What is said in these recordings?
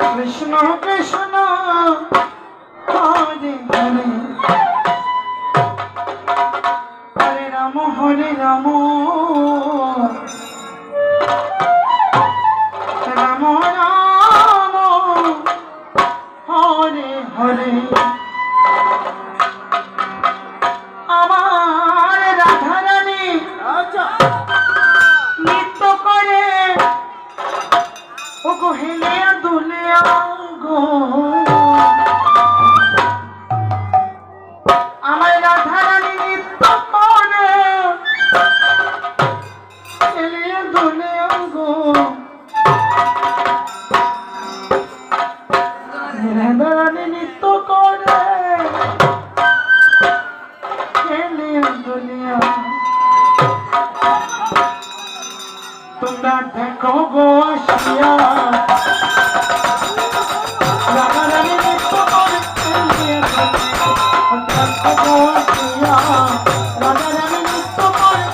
কৃষ্ণ কৃষ্ণ হরে হরে হরে রাম রাম রাম হরে হরে আমার রাধা রানী নৃত্য করে ও গো হেলে দুলে গো আমার রাধা রানী নৃত্য করে হেলে দুলে গো রাধা রানী নৃত্য করে হেলে দুলে তোমরা দেখো গো আসিয়া রাধা রানী নৃত্য করে দেখো গো আসিয়া রাধা রানী নৃত্য করে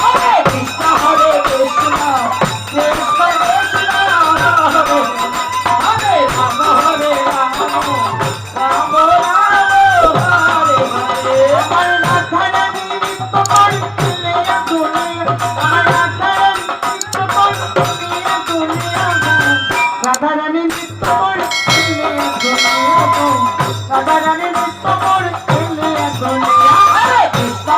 হরে কৃষ্ণ কৃষ্ণ কৃষ্ণ হরে রাম হরে রাম রাম রাম হরে হরে হরে রাধা রানী নৃত্য করে রাধা রানী নৃত্য করে রাধা রানী নৃত্য করে হরে কৃষ্ণ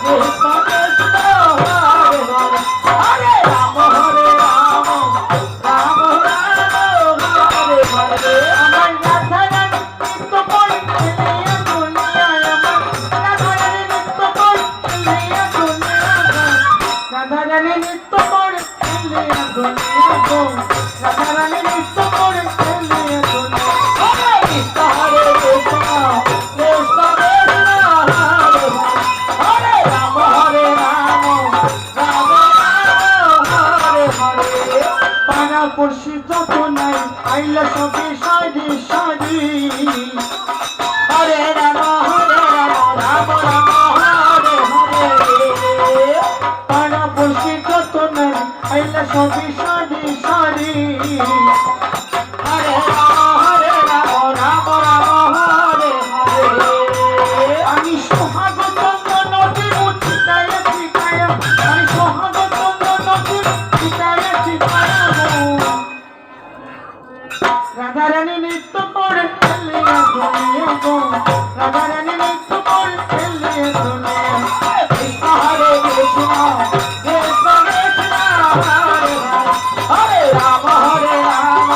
কৃষ্ণ কৃষ্ণ হরে হরে হরে রাম হরে রাম রাম রাম হরে হরে আমার রাধা রানী নৃত্য করে রাধা রানী নৃত্য করে রাধা রানী নৃত্য করে রাধা রানী নৃত্য করে হরে কৃষ্ণ হরে কৃষ্ণ কৃষ্ণ কৃষ্ণ হরে হরে রাম হরে রাম রাম রাম হরে হরে পাড়া পড়শি যত নাই আইলা সবে সারি সারি হরে রাম রাম রাম হরে হরে পাড়া পড়শি যত নাই আইলা সবে সারি সারি হরে রাম রাম রাম হরে হরে আমি সোহাগ চন্দ্র নদী উঠিতায় ঠিকায় আমি সোহাগ চন্দ্র নদী ঠিকায় ঠিকায় রাধা রানী নৃত্য করে রাধা রানী নৃত্য করে কৃষ্ণ হরে কৃষ্ণ কৃষ্ণ কৃষ্ণ হরে হরে রাম হরে রাম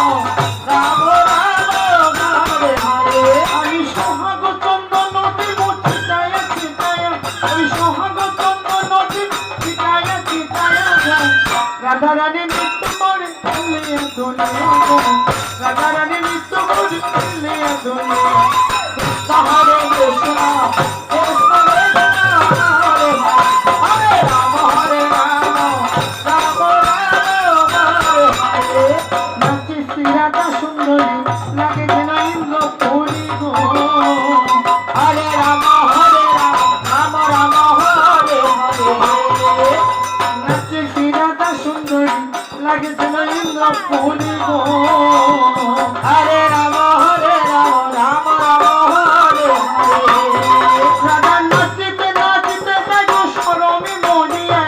রাম রাম হরে হরে আমি সোহাগ চন্দ্র নদী ঠিকায় ঠিকায় আমি সোহাগ চন্দ্র নদী ঠিকায় ঠিকায় রাধা রানী নৃত্য করে রাধা রানী নৃত্য করে কৃষ্ণ হরে কৃষ্ণ কৃষ্ণ কৃষ্ণ হরে হরে রাম হরে রাম রাম রাম হরে হরে নাচে শ্রীরাধা সুন্দরী লাগে যেন ইন্দ্র পুরী গো হরে রাম রাম রাম হরে হরে নাচে শ্রীরাধা সুন্দরী লাগে যেন ইন্দ্র পুরী গো হরে রাম রাম রাম হরে হরে রাধা নাচিতে নাচিতে যাই সরমে মরিয়া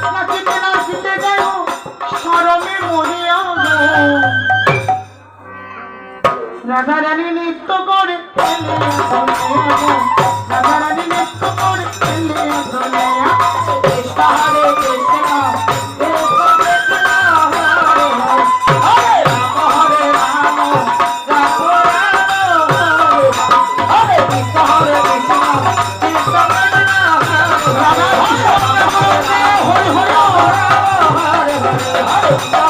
নাচিতে নাচিতে যাই সরমে মরিয়া রাধা রানী নৃত্য করে রাধা রানী নৃত্য করে কৃষ্ণ হরে কৃষ্ণ কৃষ্ণ কৃষ্ণ হরে হরে রাম হরে রাম রাম রাম হরে কৃষ্ণ হরে কৃষ্ণ কৃষ্ণ কৃষ্ণ রাধা কৃষ্ণ হরে হরে হরে হরে হরে